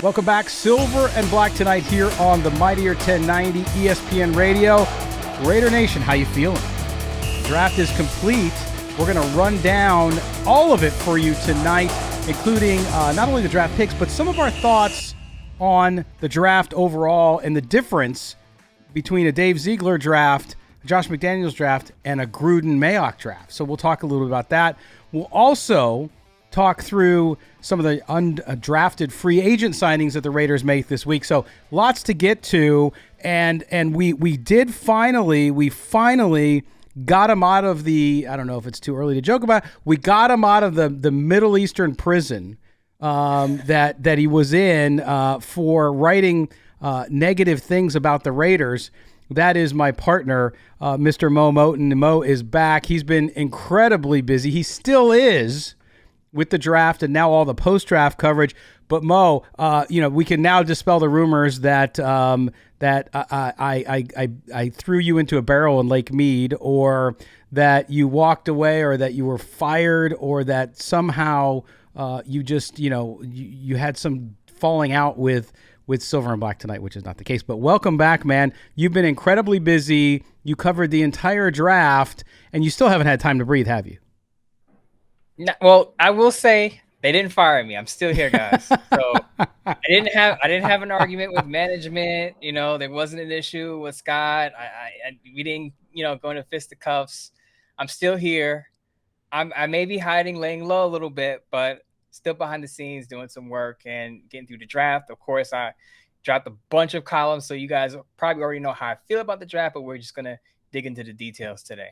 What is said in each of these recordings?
Welcome back. Silver and Black tonight here on the Mightier 1090 ESPN Radio. Raider Nation, how you feeling? Draft is complete. We're going to run down all of it for you tonight, including not only the draft picks, but some of our thoughts on the draft overall and the difference between a Dave Ziegler draft, a Josh McDaniels draft, and a Gruden-Mayock draft. So we'll talk a little bit about that. We'll also talk through some of the undrafted free agent signings that the Raiders make this week. So lots to get to, and we finally got him out of the, I don't know if it's too early to joke about, we got him out of the Middle Eastern prison that he was in for writing negative things about the Raiders. That is my partner, Mr. Moton. Mo is back. He's been incredibly busy. He still is with the draft and now all the post-draft coverage. But Mo, we can now dispel the rumors that I threw you into a barrel in Lake Mead, or that you walked away, or that you were fired, or that somehow you just you had some falling out with Silver and Black tonight, which is not the case. But welcome back, man. You've been incredibly busy. You covered the entire draft, and you still haven't had time to breathe, have you? No, well, I will say they didn't fire me. I'm still here, guys. So I didn't have an argument with management. There wasn't an issue with Scott. We didn't go into fisticuffs. I'm still here. I may be hiding, laying low a little bit, but still behind the scenes doing some work and getting through the draft. Of course, I dropped a bunch of columns, so you guys probably already know how I feel about the draft, but we're just going to dig into the details today.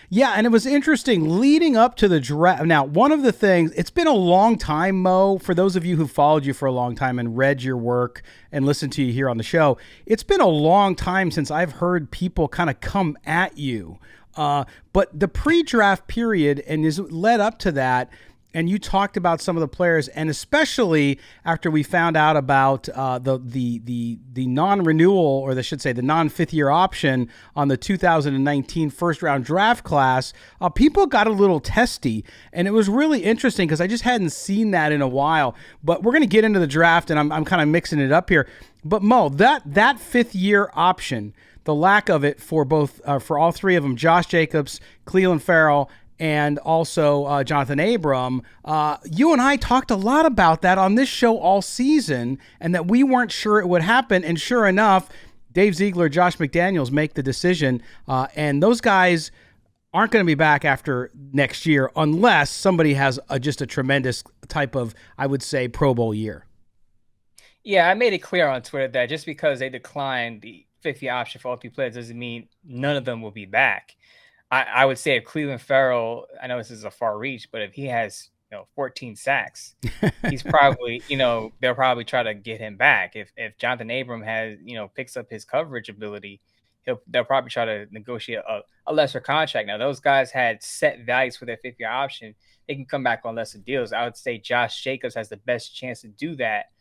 Yeah, and it was interesting leading up to the draft. Now, one of the things, it's been a long time, Mo, for those of you who followed you for a long time and read your work and listened to you here on the show, it's been a long time since I've heard people kind of come at you. But the pre-draft period and is led up to that, and you talked about some of the players, and especially after we found out about the non-renewal, or I should say the non-fifth-year option on the 2019 first-round draft class, people got a little testy, and it was really interesting because I just hadn't seen that in a while. But we're going to get into the draft, and I'm kind of mixing it up here. But Mo, that fifth-year option, the lack of it for both for all three of them, Josh Jacobs, Cleveland Farrell, and also Jonathan Abram, you and I talked a lot about that on this show all season, and that we weren't sure it would happen. And sure enough, Dave Ziegler, Josh McDaniels make the decision, and those guys aren't going to be back after next year unless somebody has just a tremendous type of, I would say, Pro Bowl year. Yeah, I made it clear on Twitter that just because they declined the fifth-year option for all three players doesn't mean none of them will be back. I would say if Cleveland Farrell, I know this is a far reach, but if he has 14 sacks, he's probably, they'll probably try to get him back. If Jonathan Abram has, picks up his coverage ability, they'll probably try to negotiate a lesser contract. Now, those guys had set values for their fifth-year option. They can come back on lesser deals. I would say Josh Jacobs has the best chance to do that.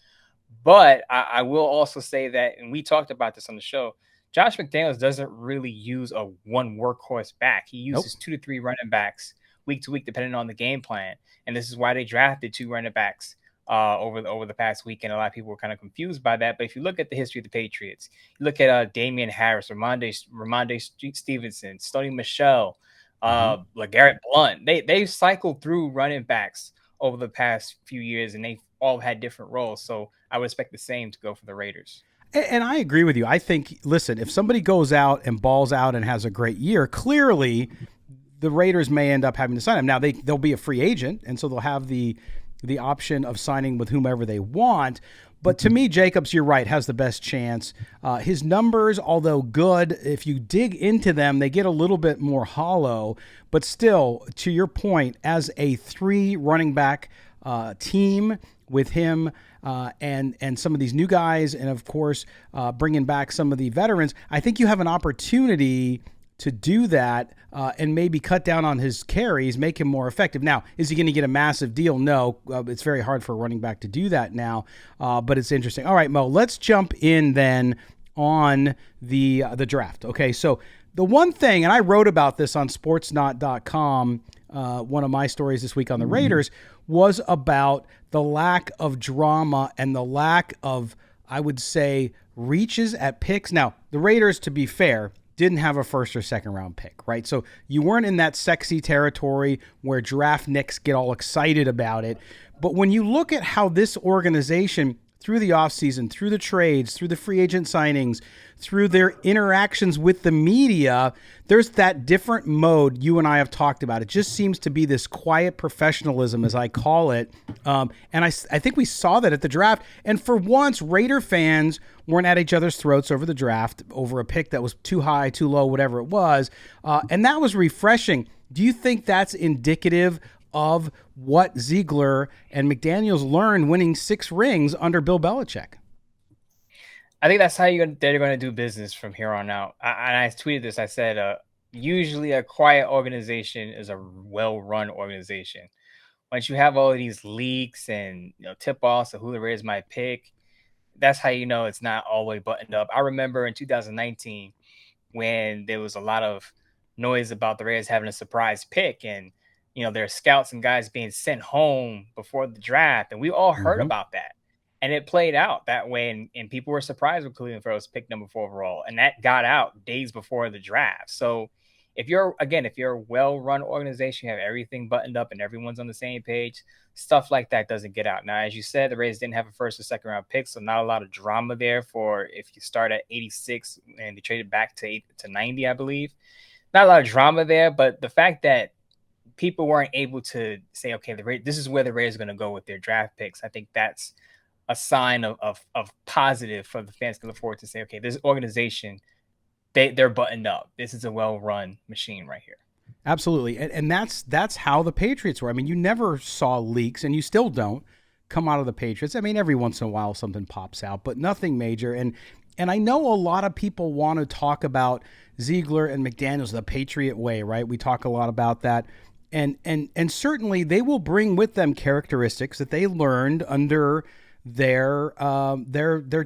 But I will also say that, and we talked about this on the show, Josh McDaniels doesn't really use a one workhorse back. He uses 2 to 3 running backs week to week, depending on the game plan. And this is why they drafted 2 running backs over the past week. And a lot of people were kind of confused by that. But if you look at the history of the Patriots, you look at Damian Harris, Ramondre Stevenson, Stoney Michel, LeGarrette Blount. They've cycled through running backs over the past few years, and they've all had different roles. So I would expect the same to go for the Raiders. And I agree with you. I think, listen, if somebody goes out and balls out and has a great year, clearly the Raiders may end up having to sign him. Now, they'll be a free agent, and so they'll have the option of signing with whomever they want. But to me, Jacobs, you're right, has the best chance. His numbers, although good, if you dig into them, they get a little bit more hollow. But still, to your point, as a 3 running back team with him and some of these new guys, and of course bringing back some of the veterans, I think you have an opportunity to do that and maybe cut down on his carries, make him more effective. Now, is he going to get a massive deal? No, it's very hard for a running back to do that now, but it's interesting. All right, Mo, let's jump in then on the draft. Okay, so the one thing, and I wrote about this on sportsnot.com, one of my stories this week on the Raiders, was about the lack of drama and the lack of, I would say, reaches at picks. Now, the Raiders, to be fair, didn't have a first or second round pick, right? So you weren't in that sexy territory where draft nicks get all excited about it. But when you look at how this organization, through the offseason, through the trades, through the free agent signings, through their interactions with the media, there's that different mode you and I have talked about. It just seems to be this quiet professionalism, as I call it. And I think we saw that at the draft. And for once, Raider fans weren't at each other's throats over the draft, over a pick that was too high, too low, whatever it was. And that was refreshing. Do you think that's indicative of what Ziegler and McDaniels learned winning 6 rings under Bill Belichick? I think that's how they're going to do business from here on out. I tweeted this. I said, usually a quiet organization is a well-run organization. Once you have all of these leaks and tip-offs of who the Raiders might pick, that's how you know it's not all the way buttoned up. I remember in 2019 when there was a lot of noise about the Raiders having a surprise pick, and there are scouts and guys being sent home before the draft, and we all heard about that. And it played out that way, and people were surprised when Cleveland Farrell was picked number 4 overall, and that got out days before the draft. So if you're a well-run organization, you have everything buttoned up and everyone's on the same page, stuff like that doesn't get out. Now, as you said, the Raiders didn't have a first or second round pick, so not a lot of drama there for if you start at 86 and they traded back to 90, I believe. Not a lot of drama there, but the fact that people weren't able to say, okay, this is where the Raiders are going to go with their draft picks, I think that's a sign of positive for the fans to look forward to say, okay, this organization, they're buttoned up. This is a well-run machine right here. Absolutely. And that's how the Patriots were. I mean, you never saw leaks, and you still don't, come out of the Patriots. I mean, every once in a while something pops out, but nothing major. And I know a lot of people want to talk about Ziegler and McDaniels the Patriot way, right? We talk a lot about that. And certainly they will bring with them characteristics that they learned under their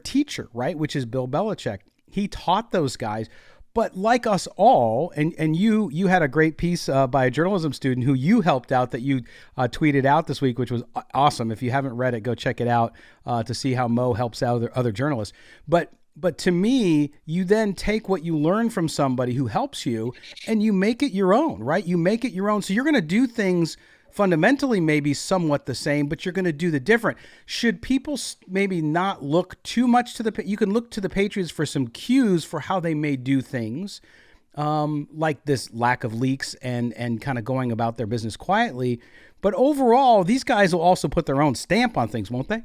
teacher, right? Which is Bill Belichick. He taught those guys. But like us all, and you had a great piece by a journalism student who you helped out that you tweeted out this week, which was awesome. If you haven't read it, go check it out to see how Mo helps out other journalists. But to me, you then take what you learn from somebody who helps you and you make it your own, right? You make it your own. So you're going to do things fundamentally maybe somewhat the same, but you're going to do the different. Should people maybe not look too much to you can look to the Patriots for some cues for how they may do things, like this lack of leaks and kind of going about their business quietly. But overall, these guys will also put their own stamp on things, won't they?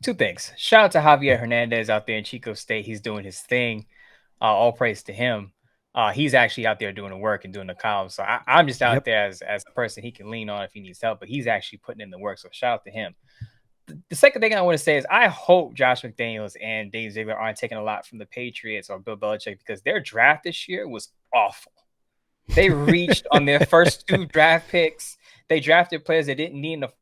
2 things. Shout out to Javier Hernandez out there in Chico State. He's doing his thing. All praise to him. He's actually out there doing the work and doing the columns. So I'm just out there as a person he can lean on if he needs help, but he's actually putting in the work. So shout out to him. The second thing I want to say is I hope Josh McDaniels and Dave Ziegler aren't taking a lot from the Patriots or Bill Belichick, because their draft this year was awful. They reached on their first 2 draft picks. They drafted players they didn't need in the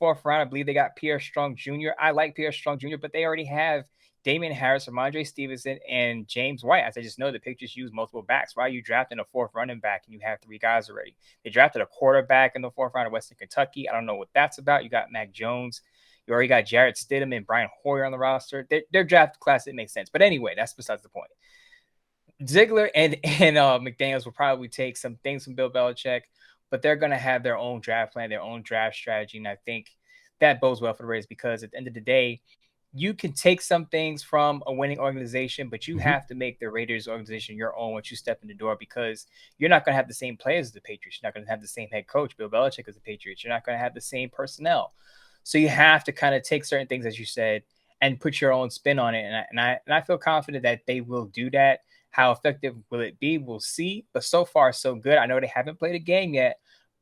4th round. I believe they got Pierre Strong Jr. I like Pierre Strong Jr., but they already have Damian Harris, Ramondre Stevenson, and James White. As I just know, the Patriots use multiple backs. Why are you drafting a 4th running back and you have 3 guys already? They drafted a quarterback in the 4th round of Western Kentucky. I don't know what that's about. You got Mac Jones. You already got Jarrett Stidham and Brian Hoyer on the roster. Their draft class, it makes sense. But anyway, that's besides the point. Ziegler and McDaniels will probably take some things from Bill Belichick, but they're going to have their own draft plan, their own draft strategy. And I think that bodes well for the Raiders, because at the end of the day, you can take some things from a winning organization, but you have to make the Raiders organization your own once you step in the door, because you're not going to have the same players as the Patriots. You're not going to have the same head coach, Bill Belichick, as the Patriots. You're not going to have the same personnel. So you have to kind of take certain things, as you said, and put your own spin on it. And I feel confident that they will do that. How effective will it be? We'll see. But so far, so good. I know they haven't played a game yet.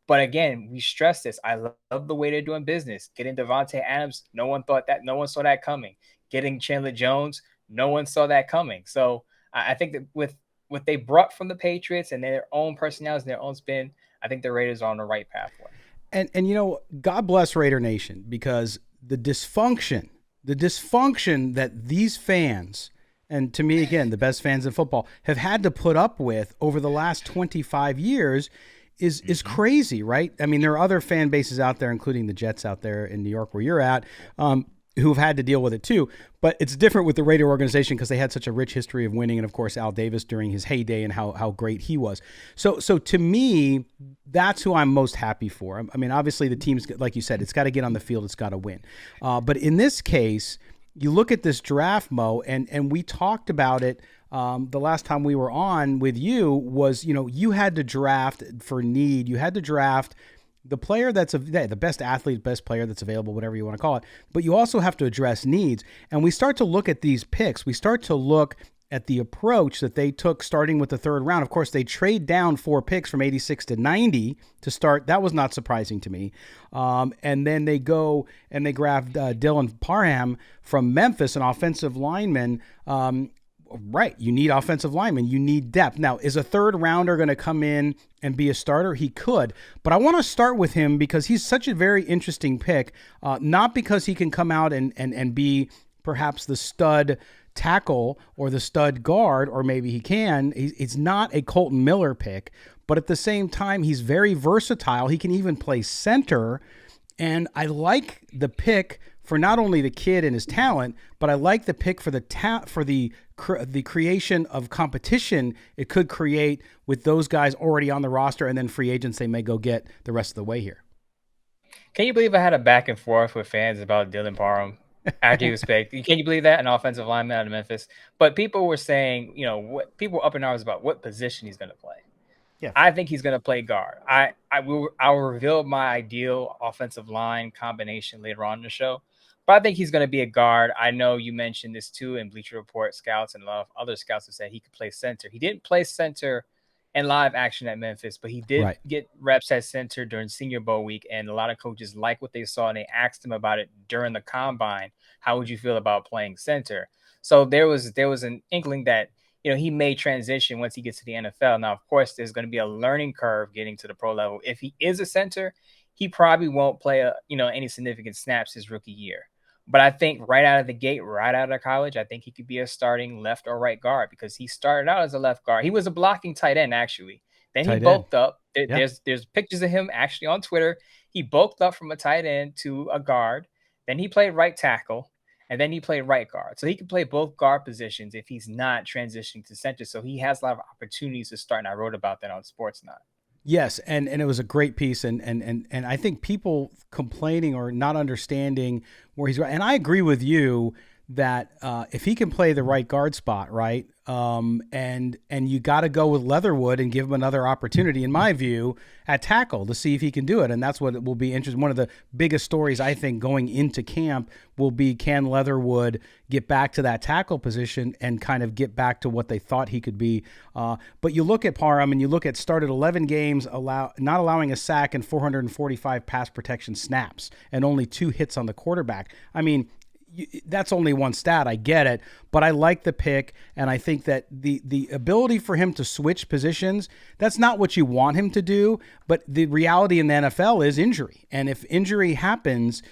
But again, we stress this. I love the way they're doing business. Getting Devontae Adams, no one saw that coming. Getting Chandler Jones, no one saw that coming. So I think that with what they brought from the Patriots and their own personalities and their own spin, I think the Raiders are on the right pathway. And God bless Raider Nation, because the dysfunction that these fans, and to me, again, the best fans in football, have had to put up with over the last 25 years is crazy, right? I mean, there are other fan bases out there, including the Jets out there in New York where you're at, who've had to deal with it too. But it's different with the Raider organization because they had such a rich history of winning, and of course Al Davis during his heyday and how great he was. So to me, that's who I'm most happy for. I mean, obviously the team's, like you said, it's got to get on the field, it's got to win. But in this case, you look at this draft, Mo, and we talked about it. The last time we were on with you was, you had to draft for need. You had to draft the player that's the best athlete, best player that's available, whatever you want to call it. But you also have to address needs. And we start to look at these picks. We start to look at the approach that they took starting with the third round. Of course, they trade down 4 picks from 86 to 90 to start. That was not surprising to me. And then they go and they grab Dylan Parham from Memphis, an offensive lineman. Right. You need offensive linemen. You need depth. Now, is a third rounder going to come in and be a starter? He could. But I want to start with him because he's such a very interesting pick, not because he can come out and be perhaps the stud tackle or the stud guard, or maybe he can. It's not a Colton Miller pick, but at the same time, he's very versatile. He can even play center. And I like the pick for not only the kid and his talent, but I like the pick for the creation of competition it could create with those guys already on the roster, and then free agents they may go get the rest of the way here. Can you believe I had a back and forth with fans about Dylan Parham after he was picked? Can you believe that? An offensive lineman out of Memphis. But people were saying, what people were up in arms about what position he's going to play. Yeah, I think he's going to play guard. I will reveal my ideal offensive line combination later on in the show. But I think he's going to be a guard. I know you mentioned this too in Bleacher Report scouts and a lot of other scouts have said he could play center. He didn't play center in live action at Memphis, but he did get reps at center during Senior Bowl week. And a lot of coaches like what they saw, and they asked him about it during the combine. How would you feel about playing center? So there was an inkling that, he may transition once he gets to the NFL. Now, of course, there's going to be a learning curve getting to the pro level. If he is a center, he probably won't play any significant snaps his rookie year. But I think right out of the gate, right out of college, I think he could be a starting left or right guard because he started out as a left guard. He was a blocking tight end, actually. Then he bulked up. There's pictures of him actually on Twitter. He bulked up from a tight end to a guard. Then he played right tackle, and then he played right guard. So he can play both guard positions if he's not transitioning to center. So he has a lot of opportunities to start, and I wrote about that on Sportsnet. Yes, and it was a great piece, and I think people complaining or not understanding where he's right, and I agree with you that if he can play the right guard spot, right, and you got to go with Leatherwood and give him another opportunity, in my view, at tackle to see if he can do it, and that's what will be interesting. One of the biggest stories I think going into camp will be, can Leatherwood get back to that tackle position and kind of get back to what they thought he could be. But you look at Parham and you look at started 11 games, not allowing a sack and 445 pass protection snaps and only 2 hits on the quarterback. I mean, that's only one stat. I get it, but I like the pick, and I think that the ability for him to switch positions, that's not what you want him to do, but the reality in the NFL is injury. And if injury happens,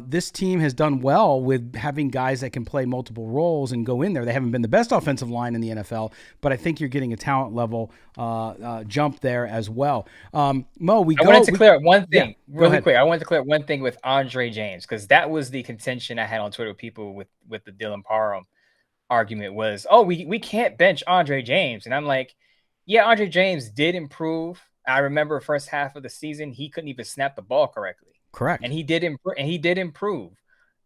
this team has done well with having guys that can play multiple roles and go in there. They haven't been the best offensive line in the NFL, but I think you're getting a talent level jump there as well. Mo, I wanted to clear up one thing really quick. I wanted to clear up one thing with Andre James, because that was the contention I had on Twitter with people with the Dylan Parham argument was, we can't bench Andre James. And I'm like, yeah, Andre James did improve. I remember first half of the season, he couldn't even snap the ball correctly. Correct. And he did improve,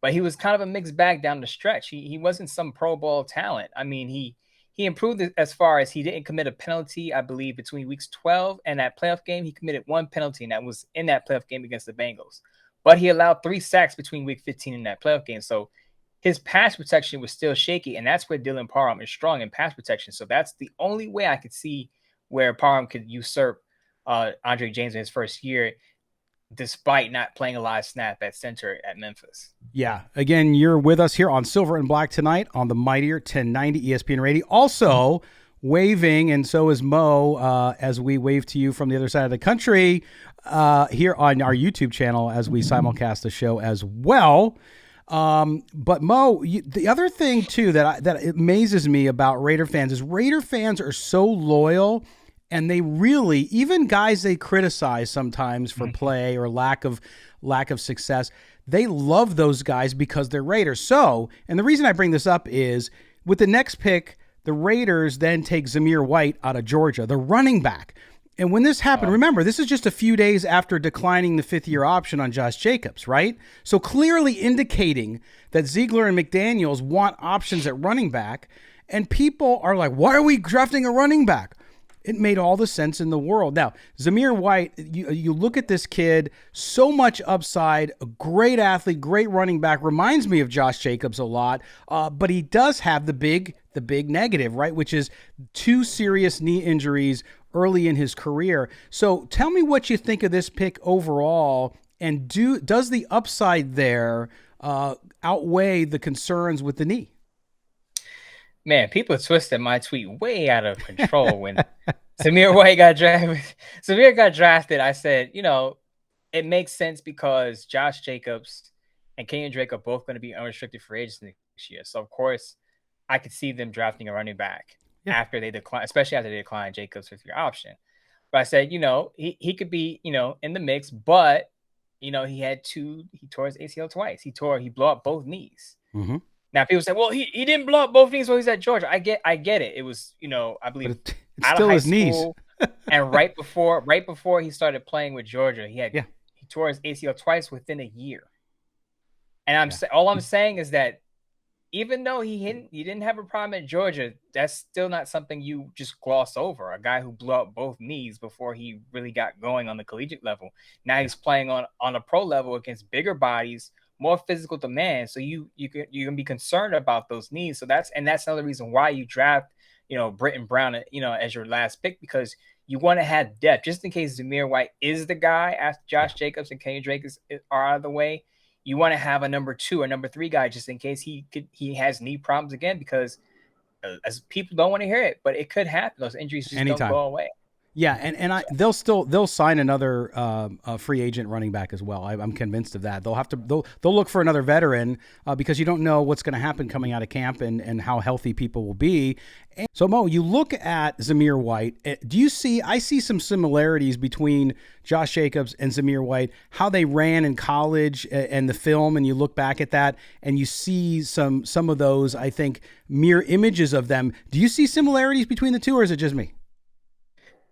but he was kind of a mixed bag down the stretch. He wasn't some Pro Bowl talent. I mean, he improved as far as he didn't commit a penalty, I believe, between weeks 12 and that playoff game. He committed 1 penalty, and that was in that playoff game against the Bengals. But he allowed 3 sacks between week 15 and that playoff game. So his pass protection was still shaky, and that's where Dylan Parham is strong in pass protection. So that's the only way I could see where Parham could usurp Andre James in his first year, despite not playing a live snap at center at Memphis. Yeah. Again, you're with us here on Silver and Black tonight on the mightier 1090 ESPN Radio. Also waving, and so is Mo, as we wave to you from the other side of the country here on our YouTube channel as we simulcast the show as well. But Mo, the other thing too that amazes me about Raider fans is Raider fans are so loyal And they really, even guys they criticize sometimes for play or lack of success, they love those guys because they're Raiders. So, and the reason I bring this up is with the next pick, the Raiders then take Zamir White out of Georgia, the running back. And when this happened, remember, this is just a few days after declining the fifth-year option on Josh Jacobs, right? So clearly indicating that Ziegler and McDaniels want options at running back. And people are like, why are we drafting a running back? It made all the sense in the world. Now, Zamir White, you look at this kid, so much upside, a great athlete, great running back, reminds me of Josh Jacobs a lot, but he does have the big negative, right, which is 2 serious knee injuries early in his career. So tell me what you think of this pick overall, and does the upside there outweigh the concerns with the knee? Man, people twisted my tweet way out of control when Zamir White got drafted. Zamir got drafted. I said, it makes sense because Josh Jacobs and Kenyon Drake are both going to be unrestricted free agents next year. So, of course, I could see them drafting a running back after they decline, especially after they decline Jacobs' fifth-year option. But I said, he could be, in the mix, but, he tore his ACL twice. He blew up both knees. Mm-hmm. Now people say, well, he didn't blow up both knees while he's at Georgia. I get it. It was, I believe it's out still of high his knees. school, and right before he started playing with Georgia, he tore his ACL twice within a year. And all I'm saying is that even though he didn't have a problem at Georgia, that's still not something you just gloss over. A guy who blew up both knees before he really got going on the collegiate level. Now he's playing on a pro level against bigger bodies, more physical demand. So you can be concerned about those needs. So that's another reason why you draft, Brittain Brown, as your last pick, because you want to have depth just in case Zamir White is the guy after Josh Jacobs and Kenyon Drake are out of the way. You want to have a number 2 or number 3 guy just in case he has knee problems again, because as people don't want to hear it, but it could happen. Those injuries just don't go away. Yeah, and they'll sign another free agent running back as well. I'm convinced of that. They'll look for another veteran because you don't know what's going to happen coming out of camp and how healthy people will be. And so Mo, you look at Zamir White. I see some similarities between Josh Jacobs and Zamir White, how they ran in college and the film, and you look back at that and you see some of those, I think, mirror images of them. Do you see similarities between the two, or is it just me?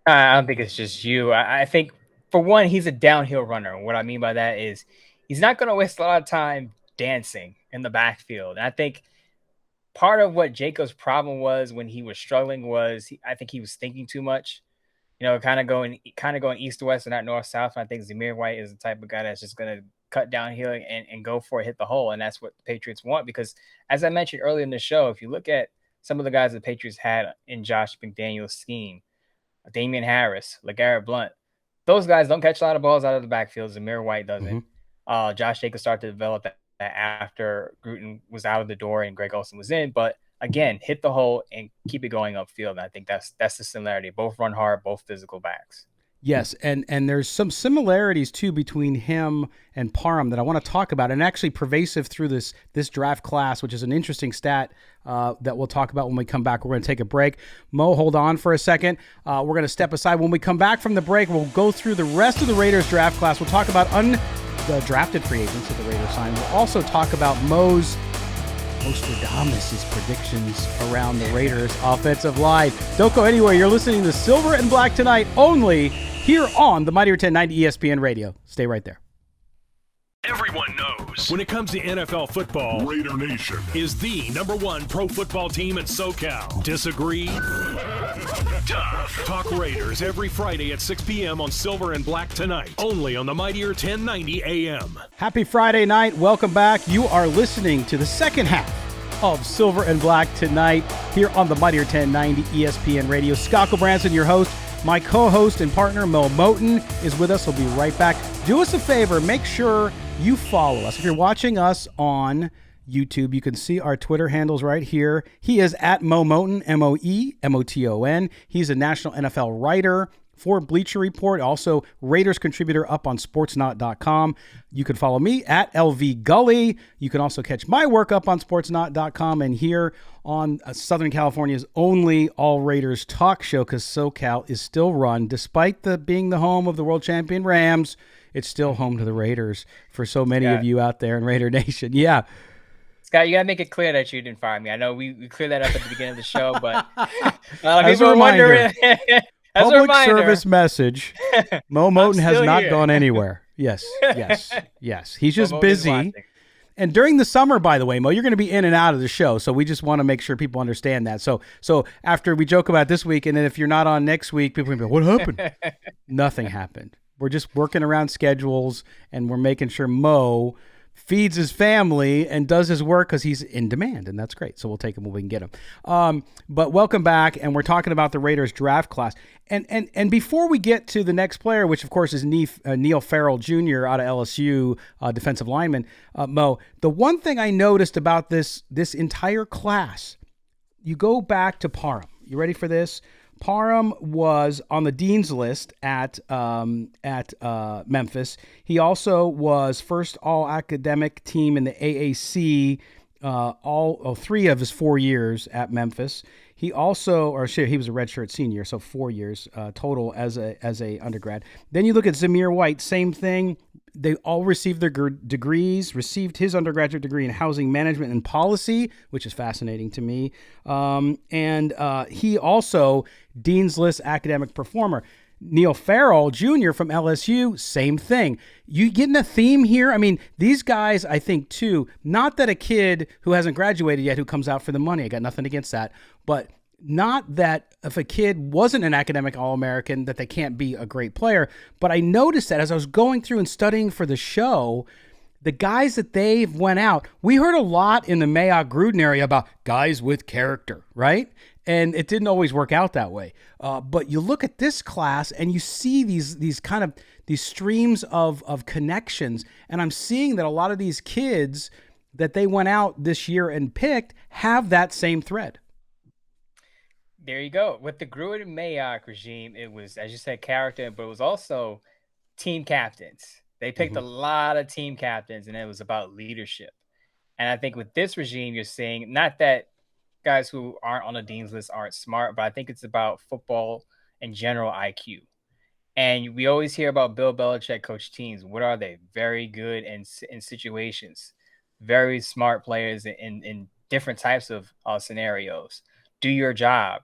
I don't think it's just you. I think, for one, he's a downhill runner. What I mean by that is he's not going to waste a lot of time dancing in the backfield. And I think part of what Jacob's problem was when he was struggling was I think he was thinking too much, kind of going east to west and not north south. And I think Zamir White is the type of guy that's just going to cut downhill and go for it, hit the hole. And that's what the Patriots want, because as I mentioned earlier in the show, if you look at some of the guys the Patriots had in Josh McDaniels' scheme, Damian Harris, LeGarrette Blount, those guys don't catch a lot of balls out of the backfield. Zamir White doesn't. Mm-hmm. Josh Jacobs started to develop that after Brittain was out of the door and Greg Olsen was in. But again, hit the hole and keep it going upfield. And I think that's the similarity. Both run hard, both physical backs. Yes, and there's some similarities, too, between him and Parham that I want to talk about, and actually pervasive through this draft class, which is an interesting stat that we'll talk about when we come back. We're going to take a break. Mo, hold on for a second. We're going to step aside. When we come back from the break, we'll go through the rest of the Raiders draft class. We'll talk about the drafted free agents that the Raiders signed. We'll also talk about Mo's Nostradamus' predictions around the Raiders' offensive line. Don't go anywhere. You're listening to Silver and Black Tonight only here on the Mightier 1090 ESPN Radio. Stay right there. Everyone knows when it comes to NFL football, Raider Nation is the #1 pro football team in SoCal. Disagree? Tough. Talk Raiders every Friday at 6 p.m. on Silver and Black Tonight, only on the Mightier 1090 AM. Happy Friday night. Welcome back. You are listening to the second half of Silver and Black Tonight here on the Mightier 1090 ESPN Radio. Scott Gulbransen, your host. My co-host and partner, Moton, is with us. We'll be right back. Do us a favor. Make sure you follow us. If you're watching us on YouTube, you can see our Twitter handles right here. He is at Moton, Moemoton. He's a national NFL writer for Bleacher Report, also Raiders contributor up on sportsnot.com. You can follow me at LV Gully. You can also catch my work up on sportsnot.com and here on Southern California's only all Raiders talk show, because SoCal is still run, despite being the home of the world champion Rams. It's still home to the Raiders for so many of you out there in Raider Nation. Yeah. Scott, you got to make it clear that you didn't fire me. I know we cleared that up at the beginning of the show, but as a reminder, public service message, Mo Moton has not gone anywhere. Yes. He's just busy. And during the summer, by the way, Mo, you're going to be in and out of the show, so we just want to make sure people understand that. So after we joke about this week, and then if you're not on next week, people will be like, what happened? Nothing happened. We're just working around schedules, and we're making sure Mo feeds his family and does his work because he's in demand, and that's great. So we'll take him when we can get him. But welcome back, and we're talking about the Raiders draft class. And before we get to the next player, which of course is Neil Farrell Jr. out of LSU, defensive lineman, Mo, the one thing I noticed about this entire class, you go back to Parham. You ready for this? Parham was on the dean's list at Memphis. He also was first all-academic team in the AAC all 3 of his 4 years at Memphis. He also, he was a redshirt senior, so 4 years total as a undergrad. Then you look at Zamir White, same thing. They all received their degrees, received his undergraduate degree in housing management and policy, which is fascinating to me. And he also, Dean's List academic performer. Neil Farrell Jr. from LSU, same thing. You getting a theme here? I mean, these guys, I think, too, not that a kid who hasn't graduated yet who comes out for the money, I got nothing against that, but not that if a kid wasn't an academic All-American that they can't be a great player. But I noticed that as I was going through and studying for the show, the guys that they've went out, we heard a lot in the Mayock Gruden area about guys with character, right? And it didn't always work out that way. But you look at this class and you see these streams of connections. And I'm seeing that a lot of these kids that they went out this year and picked have that same thread. There you go. With the Gruden and Mayock regime, it was, as you said, character, but it was also team captains. They picked a lot of team captains, and it was about leadership. And I think with this regime, you're seeing not that guys who aren't on the dean's list aren't smart, but I think it's about football in general IQ. And we always hear about Bill Belichick coach teams. What are they? Very good in situations, very smart players in different types of scenarios. Do your job,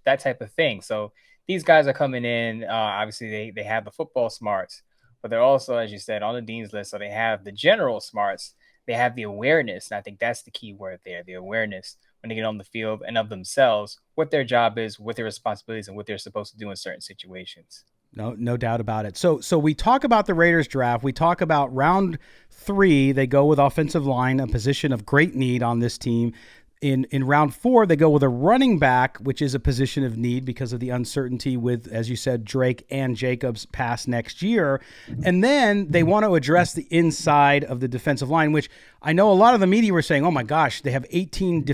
that type of thing. So these guys are coming in. Obviously, they have the football smarts, but they're also, as you said, on the dean's list. So they have the general smarts. They have the awareness. And I think that's the key word there, the awareness when they get on the field and of themselves, what their job is, what their responsibilities, and what they're supposed to do in certain situations. No doubt about it. So we talk about the Raiders draft. We talk about round 3. They go with offensive line, a position of great need on this team. In round 4, they go with a running back, which is a position of need because of the uncertainty with, as you said, Drake and Jacobs past next year. And then they want to address the inside of the defensive line, which I know a lot of the media were saying, oh my gosh, they have 18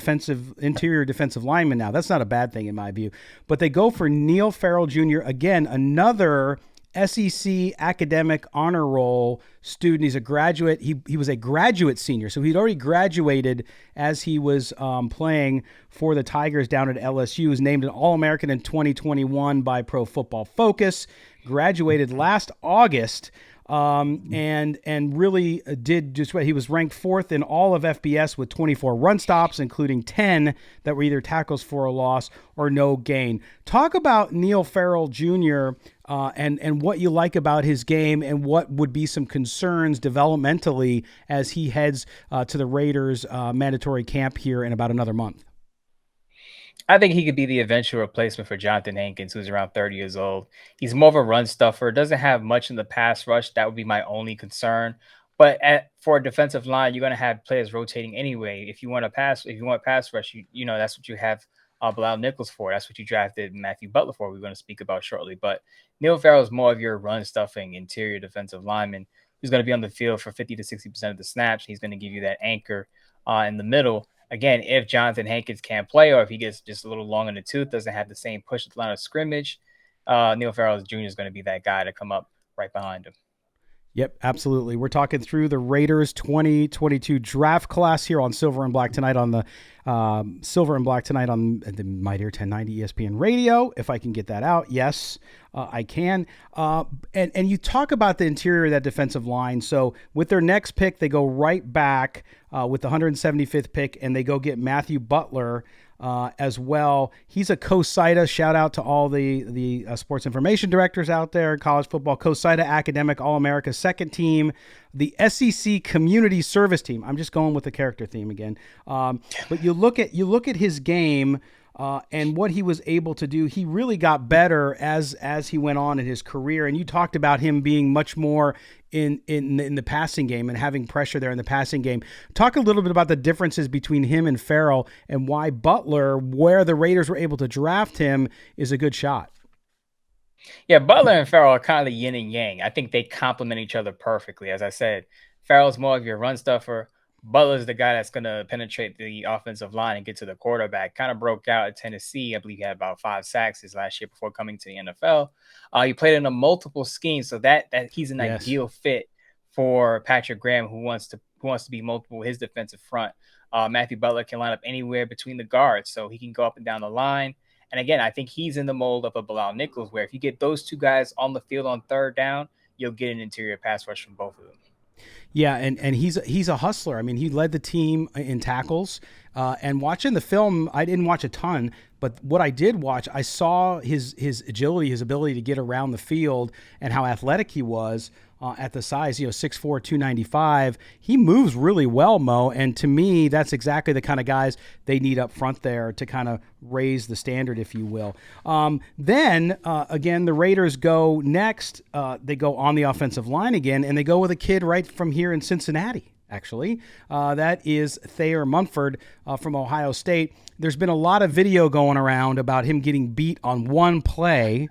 interior defensive linemen now. That's not a bad thing in my view. But they go for Neil Farrell Jr., again, another SEC academic honor roll student. He's a graduate. He was a graduate senior, so he'd already graduated as he was playing for the Tigers down at LSU. He was named an All-American in 2021 by Pro Football Focus. Graduated last August, and really did just what he was ranked 4th in all of FBS with 24 run stops, including 10 that were either tackles for a loss or no gain. Talk about Neil Farrell Jr. And what you like about his game and what would be some concerns developmentally as he heads to the Raiders mandatory camp here in about another month. I think he could be the eventual replacement for Jonathan Hankins, who's around 30 years old. He's more of a run stuffer, doesn't have much in the pass rush. That would be my only concern. But for a defensive line, you're going to have players rotating anyway. If you want pass rush, you know that's what you have Bilal Nichols for. That's what you drafted Matthew Butler for. We're going to speak about shortly. But Neil Farrell is more of your run stuffing interior defensive lineman who's going to be on the field for 50 to 60% of the snaps. He's going to give you that anchor in the middle. Again, if Jonathan Hankins can't play or if he gets just a little long in the tooth, doesn't have the same push at the line of scrimmage, Neil Farrell Jr. is going to be that guy to come up right behind him. Yep, absolutely. We're talking through the Raiders 2022 draft class here on Silver and Black tonight on the Mightier 1090 ESPN Radio. If I can get that out, yes, I can. And you talk about the interior of that defensive line. So with their next pick, they go right back with the 175th pick, and they go get Matthew Butler. As well. He's a COSIDA. Shout out to all the sports information directors out there, college football, COSIDA academic All-America second team, the SEC community service team. I'm just going with the character theme again. But you look at his game and what he was able to do. He really got better as he went on in his career. And you talked about him being much more in the passing game and having pressure there in the passing game. Talk a little bit about the differences between him and Farrell and why Butler, where the Raiders were able to draft him, is a good shot. Yeah, Butler and Farrell are kind of the yin and yang. I think they complement each other perfectly. As I said, Farrell's more of your run stuffer. Butler's the guy that's going to penetrate the offensive line and get to the quarterback. Kind of broke out at Tennessee. I believe he had about 5 sacks his last year before coming to the NFL. He played in a multiple scheme, so that he's an ideal fit for Patrick Graham, who wants to be multiple his defensive front. Matthew Butler can line up anywhere between the guards, so he can go up and down the line. And again, I think he's in the mold of a Bilal Nichols, where if you get those two guys on the field on third down, you'll get an interior pass rush from both of them. Yeah, and he's a hustler. I mean, he led the team in tackles. And watching the film, I didn't watch a ton, but what I did watch, I saw his agility, his ability to get around the field, and how athletic he was at the size. 6'4", 295. He moves really well, Mo. And to me, that's exactly the kind of guys they need up front there to kind of raise the standard, if you will. Then again, the Raiders go next. They go on the offensive line again, and they go with a kid right from here in Cincinnati. Actually, that is Thayer Munford from Ohio State. There's been a lot of video going around about him getting beat on one play,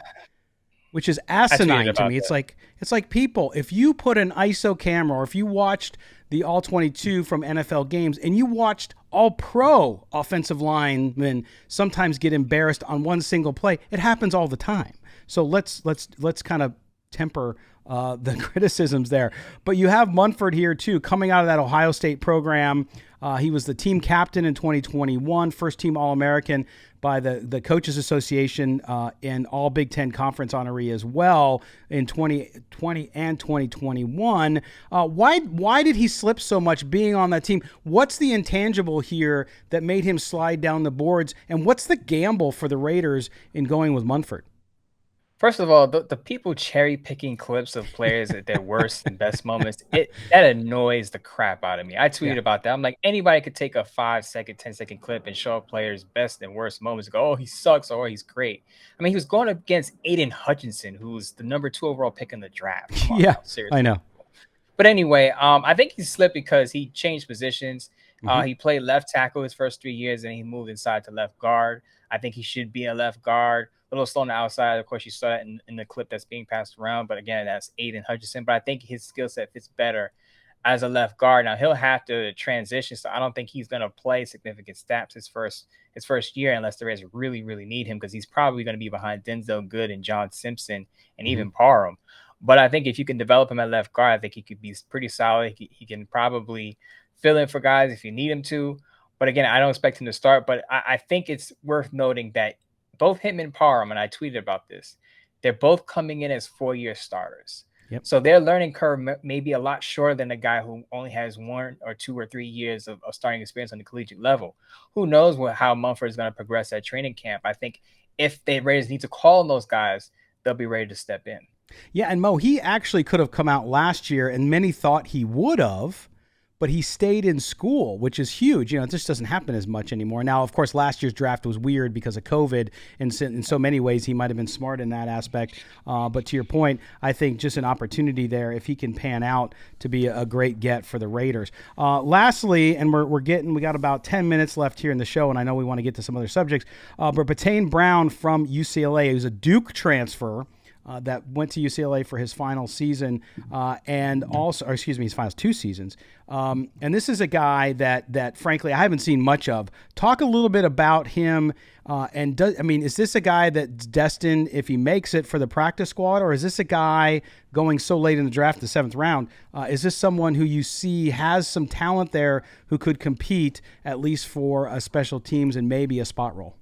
which is asinine to me. It's like people, if you put an ISO camera, or if you watched the All-22 from NFL games and you watched All-Pro offensive linemen sometimes get embarrassed on one single play, it happens all the time. So let's kind of temper the criticisms there. But you have Munford here too, coming out of that Ohio State program. He was the team captain in 2021, first team All-American by the Coaches Association, and all Big Ten Conference honoree as well in 2020 and 2021. Why did he slip so much being on that team? What's the intangible here that made him slide down the boards? And what's the gamble for the Raiders in going with Munford? First of all, the people cherry picking clips of players at their worst and best moments, that annoys the crap out of me. I tweeted about that. I'm like, anybody could take a 5-second, 10-second clip and show a player's best and worst moments and go, oh, he sucks or he's great. I mean, he was going against Aiden Hutchinson, who's the number 2 overall pick in the draft. Yeah, seriously. I know. But anyway, I think he slipped because he changed positions. He played left tackle his first 3 years, and he moved inside to left guard. I think he should be a left guard. A little slow on the outside. Of course, you saw that in the clip that's being passed around. But again, that's Aiden Hutchinson. But I think his skill set fits better as a left guard. Now, he'll have to transition, so I don't think he's going to play significant snaps his first year unless the Raiders really, really need him, because he's probably going to be behind Denzel Good and John Simpson and even Parham. But I think if you can develop him at left guard, I think he could be pretty solid. He can probably fill in for guys if you need him to. But again, I don't expect him to start. But I think it's worth noting that both him and Parham, and I tweeted about this, they're both coming in as 4-year starters. Yep. So their learning curve may be a lot shorter than a guy who only has 1 or 2 or 3 years of starting experience on the collegiate level. Who knows how Munford is going to progress at training camp. I think if the Raiders need to call on those guys, they'll be ready to step in. Yeah, and Mo, he actually could have come out last year, and many thought he would have, but he stayed in school, which is huge. It just doesn't happen as much anymore. Now, of course, last year's draft was weird because of COVID, and in so many ways, he might have been smart in that aspect. But to your point, I think just an opportunity there, if he can pan out, to be a great get for the Raiders. Lastly, and we got about 10 minutes left here in the show, and I know we want to get to some other subjects, but Brittain Brown from UCLA, who's a Duke transfer, that went to UCLA for his final season, and also, his final 2 seasons. And this is a guy that frankly I haven't seen much of. Talk a little bit about him. Is this a guy that's destined, if he makes it, for the practice squad, or is this a guy going so late in the draft, the 7th round? Is this someone who you see has some talent there who could compete at least for a special teams and maybe a spot role?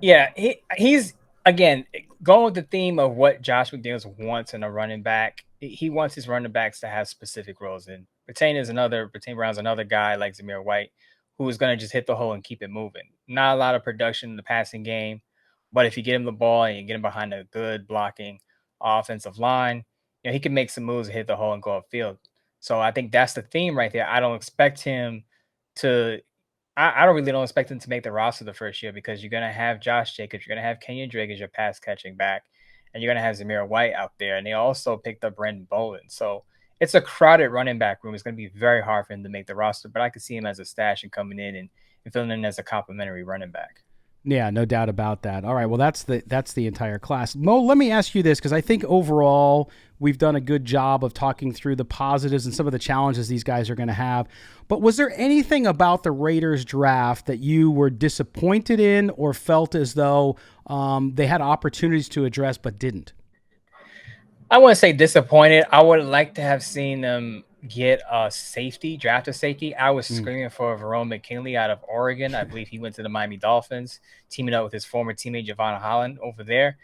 Yeah, he's again going with the theme of what Josh McDaniels wants in a running back. He wants his running backs to have specific roles. And Brittain Brown's another guy like Zamir White, who is going to just hit the hole and keep it moving. Not a lot of production in the passing game, but if you get him the ball and you get him behind a good blocking offensive line, he can make some moves and hit the hole and go upfield. So I think that's the theme right there. I don't expect him to. I don't expect him to make the roster the first year, because you're going to have Josh Jacobs, you're going to have Kenyon Drake as your pass catching back, and you're going to have Zamir White out there. And they also picked up Brendan Bolden. So it's a crowded running back room. It's going to be very hard for him to make the roster, but I could see him as a stash and coming in and filling in as a complimentary running back. Yeah, no doubt about that. All right, well, that's the entire class. Mo, let me ask you this, because I think overall we've done a good job of talking through the positives and some of the challenges these guys are going to have. But was there anything about the Raiders draft that you were disappointed in or felt as though they had opportunities to address but didn't? I wouldn't say disappointed. I would like to have seen them get a draft a safety. I was screaming for Verone McKinley out of Oregon. I believe he went to the Miami Dolphins, teaming up with his former teammate Javon Holland over there.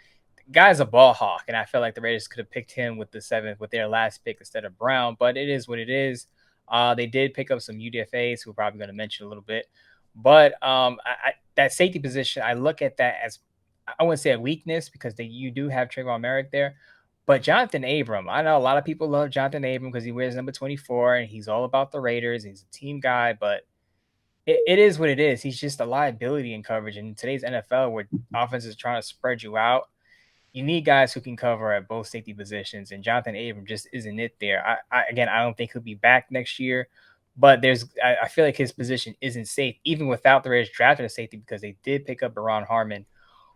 The guy's a ball hawk, and I felt like the Raiders could have picked him with their last pick instead of Brown, but it is what it is. They did pick up some UDFAs who we're probably going to mention a little bit, but that safety position, I look at that as, I wouldn't say a weakness, because you do have Trayvon Merrick there. But Jonathan Abram, I know a lot of people love Jonathan Abram because he wears number 24 and he's all about the Raiders. He's a team guy, but it is what it is. He's just a liability in coverage. And in today's NFL, where offenses are trying to spread you out, you need guys who can cover at both safety positions. And Jonathan Abram just isn't it there. I don't think he'll be back next year, but I feel like his position isn't safe, even without the Raiders drafting a safety, because they did pick up Baron Harmon,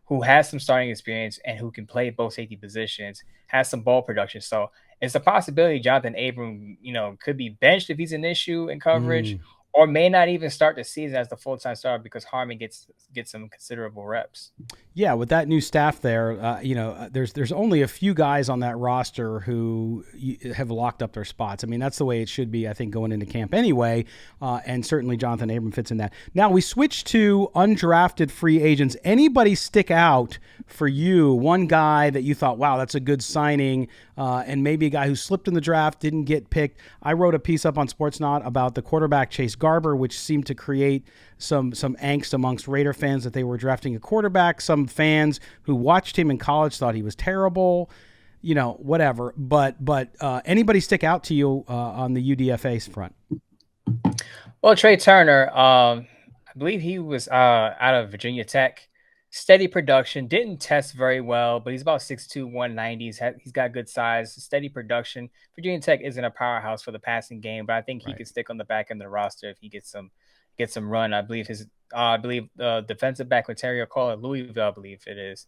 who has some starting experience and who can play both safety positions, has some ball production. So it's a possibility Jonathan Abram, could be benched if he's an issue in coverage, or may not even start the season as the full-time starter because Harmon gets some considerable reps. Yeah, with that new staff there, there's only a few guys on that roster who have locked up their spots. I mean, that's the way it should be, I think, going into camp anyway, and certainly Jonathan Abram fits in that. Now, we switch to undrafted free agents. Anybody stick out for you? One guy that you thought, wow, that's a good signing, and maybe a guy who slipped in the draft, didn't get picked. I wrote a piece up on Sportsnaut about the quarterback Chase Garber, which seemed to create some angst amongst Raider fans that they were drafting a quarterback. Some fans who watched him in college thought he was terrible, whatever. But anybody stick out to you on the UDFA front? Well, Trey Turner, I believe he was out of Virginia Tech. Steady production, didn't test very well, but he's about 6'2", 190. He's got good size, steady production. Virginia Tech isn't a powerhouse for the passing game, but I think he could stick on the back end of the roster if he gets some run. I believe the defensive back Ontario Call at Louisville, I believe it is,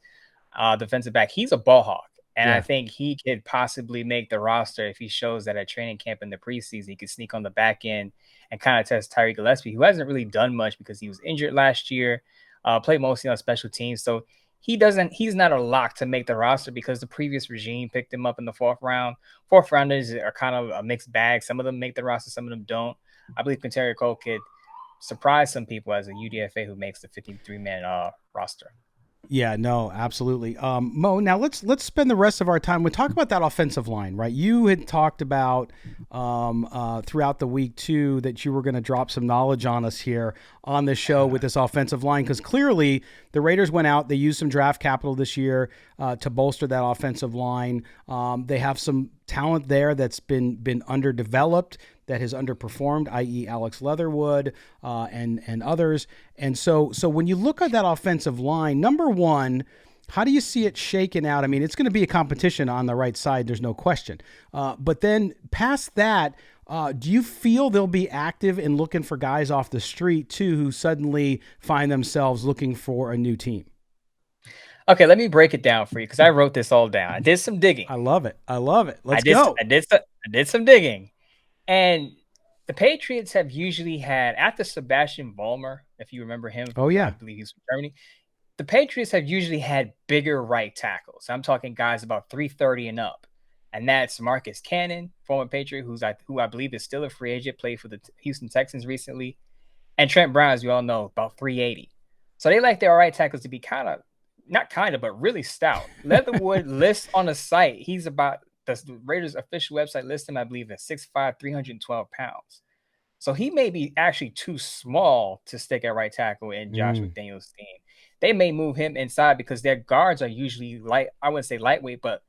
defensive back. He's a ball hawk, and I think he could possibly make the roster if he shows that at training camp in the preseason he could sneak on the back end and kind of test Tyree Gillespie, who hasn't really done much because he was injured last year. Played mostly on special teams, so he's not a lock to make the roster because the previous regime picked him up in the 4th round. 4th rounders are kind of a mixed bag. Some of them make the roster, some of them don't. I believe Ontario Cole could surprise some people as a UDFA who makes the 53-man roster. Yeah, no, absolutely. Mo, now let's spend the rest of our time. We'll talk about that offensive line, right? You had talked about throughout the week, too, that you were going to drop some knowledge on us here on the show with this offensive line, because clearly the Raiders went out. They used some draft capital this year to bolster that offensive line. They have some talent there that's been underdeveloped, that has underperformed, i.e. Alex Leatherwood and others. And so when you look at that offensive line, number one, how do you see it shaken out? I mean, it's going to be a competition on the right side. There's no question. But then past that, do you feel they'll be active in looking for guys off the street, too, who suddenly find themselves looking for a new team? Okay, let me break it down for you because I wrote this all down. I did some digging. I love it. Let's go. I did some digging. And the Patriots have usually had, after Sebastian Vollmer, if you remember him, Oh, yeah. I believe he's from Germany, the Patriots have usually had bigger right tackles. I'm talking guys about 330 and up. And that's Marcus Cannon, former Patriot, who I believe is still a free agent, played for the Houston Texans recently. And Trent Brown, as you all know, about 380. So they like their right tackles to be but really stout. Leatherwood lists on the site, the Raiders official website lists him, I believe, at 6'5", 312 pounds. So he may be actually too small to stick at right tackle in Josh McDaniels' team. They may move him inside because their guards are usually light. I wouldn't say lightweight, but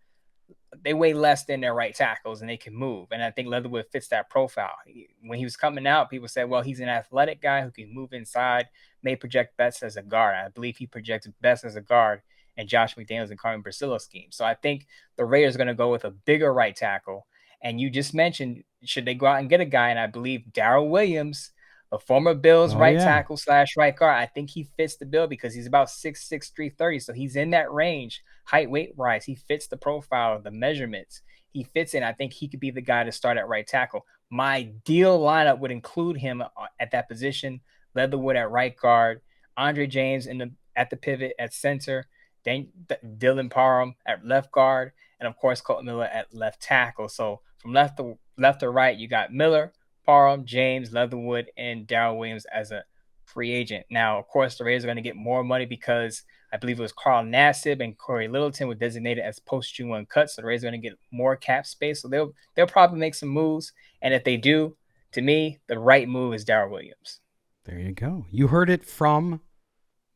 they weigh less than their right tackles and they can move. And I think Leatherwood fits that profile. When he was coming out, people said, well, he's an athletic guy who can move inside, may project best as a guard. I believe he projects best as a guard in Josh McDaniels and Carmen Brasillo's scheme. So I think the Raiders are going to go with a bigger right tackle. And you just mentioned, should they go out and get a guy? And I believe Darrell Williams, a former Bills tackle / right guard, I think he fits the bill because he's about 6'6", 330. So he's in that range, height, weight wise. He fits the profile, the measurements. He fits in. I think he could be the guy to start at right tackle. My ideal lineup would include him at that position, Leatherwood at right guard, Andre James at the pivot at center, Dylan Parham at left guard, and of course Colton Miller at left tackle. So from left to right, you got Miller, Parham, James, Leatherwood, and Darrell Williams as a free agent. Now, of course, the Raiders are going to get more money because I believe it was Carl Nassib and Corey Littleton were designated as post-June 1 cuts. So the Raiders are going to get more cap space. So they'll probably make some moves. And if they do, to me, the right move is Darrell Williams. There you go. You heard it from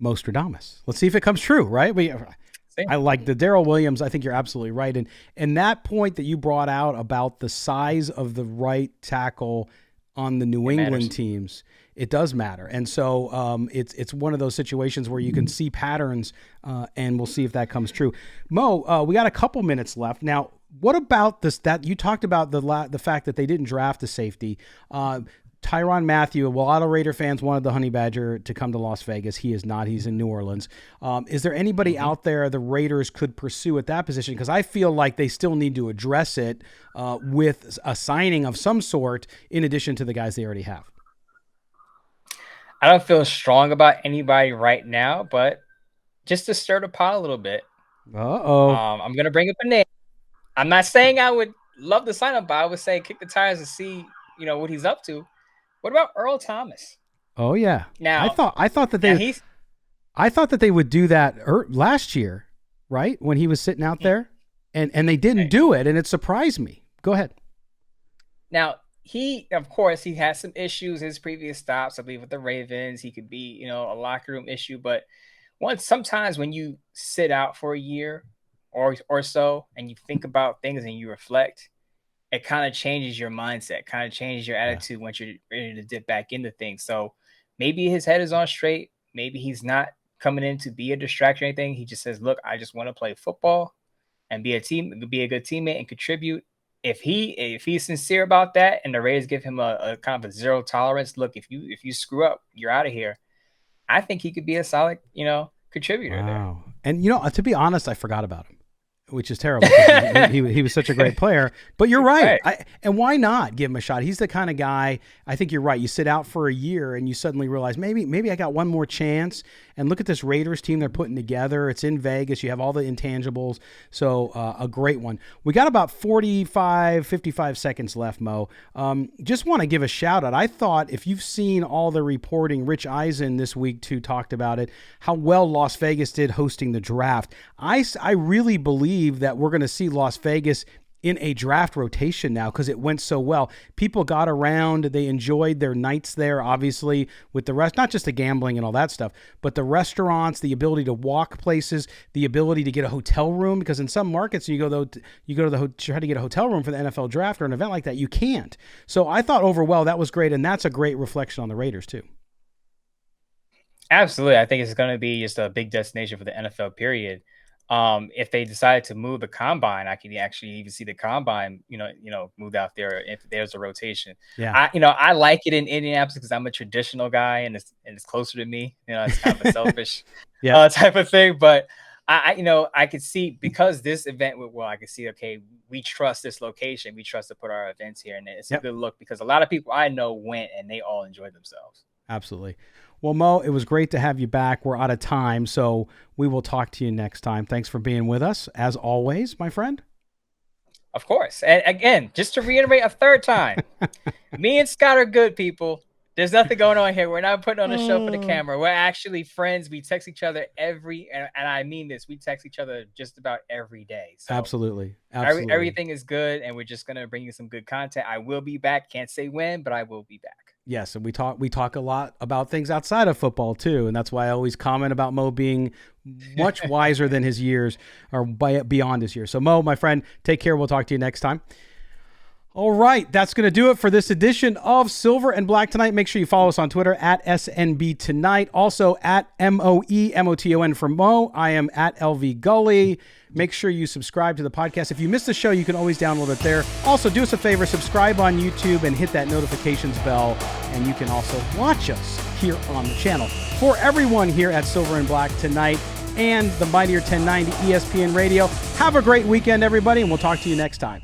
Mostradamus. Let's see if it comes true, right? I like the Darrell Williams. I think you're absolutely right. And that point that you brought out about the size of the right tackle on the New England teams, it does matter. And so it's one of those situations where you can see patterns, and we'll see if that comes true. Mo, we got a couple minutes left. Now, what about this? That you talked about the fact that they didn't draft a safety. Tyrann Mathieu, a lot of Raider fans wanted the Honey Badger to come to Las Vegas. He is not. He's in New Orleans. Is there anybody out there the Raiders could pursue at that position? Because I feel like they still need to address it with a signing of some sort in addition to the guys they already have. I don't feel strong about anybody right now, but just to stir the pot a little bit. I'm going to bring up a name. I'm not saying I would love to sign him, but I would say kick the tires and see, what he's up to. What about Earl Thomas? Oh yeah. Now I thought that they would do that last year, right? When he was sitting out there, and they didn't do it, and it surprised me. Go ahead. Now he has some issues. His previous stops, I believe, with the Ravens, he could be, a locker room issue. But sometimes when you sit out for a year or so, and you think about things and you reflect, it kind of changes your mindset, kind of changes your attitude once you're ready to dip back into things. So maybe his head is on straight. Maybe he's not coming in to be a distraction or anything. He just says, look, I just want to play football and be a good teammate and contribute. If he's sincere about that and the Raiders give him a kind of a zero tolerance, look, if you screw up, you're out of here. I think he could be a solid, contributor there. And, to be honest, I forgot about him, which is terrible. He was such a great player. But you're right. And why not give him a shot? He's the kind of guy, I think you're right. You sit out for a year and you suddenly realize maybe I got one more chance. And look at this Raiders team they're putting together. It's in Vegas. You have all the intangibles. So a great one. We got about 55 seconds left, Mo. Just want to give a shout out. I thought if you've seen all the reporting, Rich Eisen this week too talked about it, how well Las Vegas did hosting the draft. I really believe that we're going to see Las Vegas in a draft rotation now because it went so well. People got around. They enjoyed their nights there, obviously, with the rest, not just the gambling and all that stuff, but the restaurants, the ability to walk places, the ability to get a hotel room, because in some markets, try to get a hotel room for the NFL draft or an event like that, you can't. So I thought overall that was great, and that's a great reflection on the Raiders too. Absolutely. I think it's going to be just a big destination for the NFL period. If they decide to move the combine, I can actually even see the combine, moved out there if there's a rotation. Yeah. I like it in Indianapolis because I'm a traditional guy and it's closer to me. It's kind of a selfish type of thing. But I could see, because this event went well, I could see, okay, we trust this location. We trust to put our events here. And it's a good look, because a lot of people I know went and they all enjoyed themselves. Absolutely. Well, Mo, it was great to have you back. We're out of time, so we will talk to you next time. Thanks for being with us, as always, my friend. Of course. And again, just to reiterate a third time, me and Scott are good people. There's nothing going on here. We're not putting on a show for the camera. We're actually friends. We text each other and I mean this, we text each other just about every day. So Absolutely. everything is good, and we're just going to bring you some good content. I will be back. Can't say when, but I will be back. Yes, and we talk a lot about things outside of football too, and that's why I always comment about Mo being much wiser than his years, or beyond his years. So Mo, my friend, take care. We'll talk to you next time. All right, that's going to do it for this edition of Silver and Black Tonight. Make sure you follow us on Twitter at SNB Tonight. Also at MOEMOTON for Mo. I am at LV Gully. Make sure you subscribe to the podcast. If you missed the show, you can always download it there. Also, do us a favor, subscribe on YouTube and hit that notifications bell. And you can also watch us here on the channel. For everyone here at Silver and Black Tonight and the Mightier 1090 ESPN Radio, have a great weekend, everybody, and we'll talk to you next time.